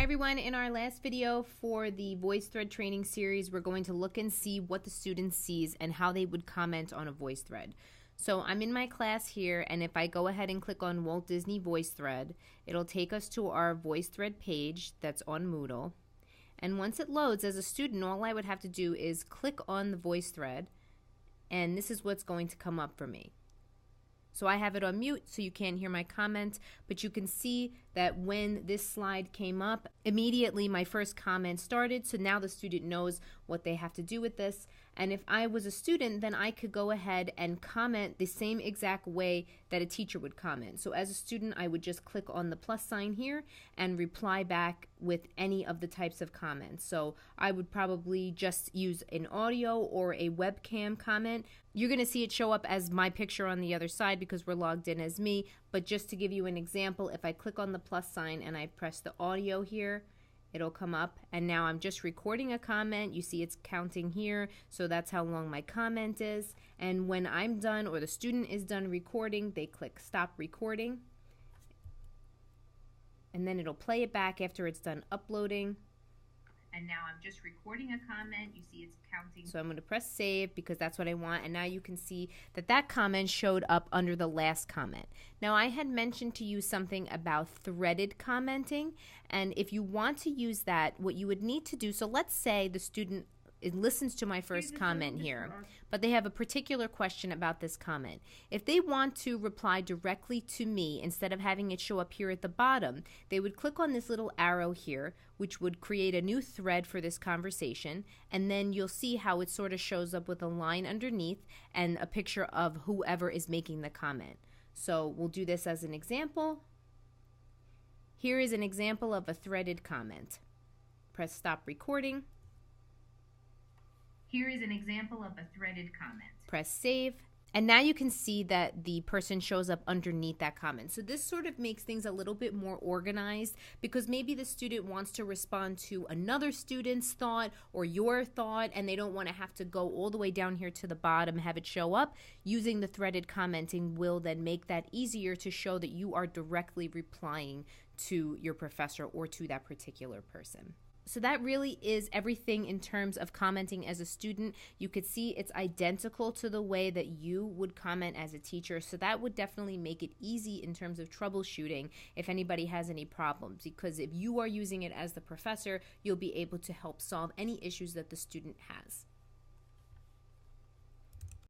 everyone, in our last video for the VoiceThread training series, we're going to look and see what the student sees and how they would comment on a VoiceThread. So I'm in my class here, and if I go ahead and click on Walt Disney VoiceThread, it'll take us to our VoiceThread page that's on Moodle. And once it loads, as a student, all I would have to do is click on the VoiceThread, and this is what's going to come up for me. So I have it on mute so you can't hear my comment, but you can see that when this slide came up, immediately my first comment started, so now the student knows what they have to do with this. And if I was a student, then I could go ahead and comment the same exact way that a teacher would comment. So as a student, I would just click on the plus sign here and reply back with any of the types of comments. So I would probably just use an audio or a webcam comment. You're going to see it show up as my picture on the other side because we're logged in as me, but just to give you an example, if I click on the plus sign and I press the audio here, it'll come up, and now I'm just recording a comment. You see it's counting here, so that's how long my comment is. And when I'm done or the student is done recording, they click stop recording, and then it'll play it back after it's done uploading. And now I'm just recording a comment. You see it's counting. So I'm going to press save because that's what I want. And now you can see that that comment showed up under the last comment. Now I had mentioned to you something about threaded commenting. And if you want to use that, what you would need to do, so let's say the student listens to my first comment here, but they have a particular question about this comment. If they want to reply directly to me instead of having it show up here at the bottom, they would click on this little arrow here, which would create a new thread for this conversation, and then you'll see how it sort of shows up with a line underneath and a picture of whoever is making the comment. So we'll do this as an example. Here is an example of a threaded comment. Press stop recording. Here is an example of a threaded comment. Press save. And now you can see that the person shows up underneath that comment. So this sort of makes things a little bit more organized because maybe the student wants to respond to another student's thought or your thought, and they don't want to have to go all the way down here to the bottom, have it show up. Using the threaded commenting will then make that easier to show that you are directly replying to your professor or to that particular person. So that really is everything in terms of commenting as a student. You could see it's identical to the way that you would comment as a teacher. So that would definitely make it easy in terms of troubleshooting if anybody has any problems. Because if you are using it as the professor, you'll be able to help solve any issues that the student has.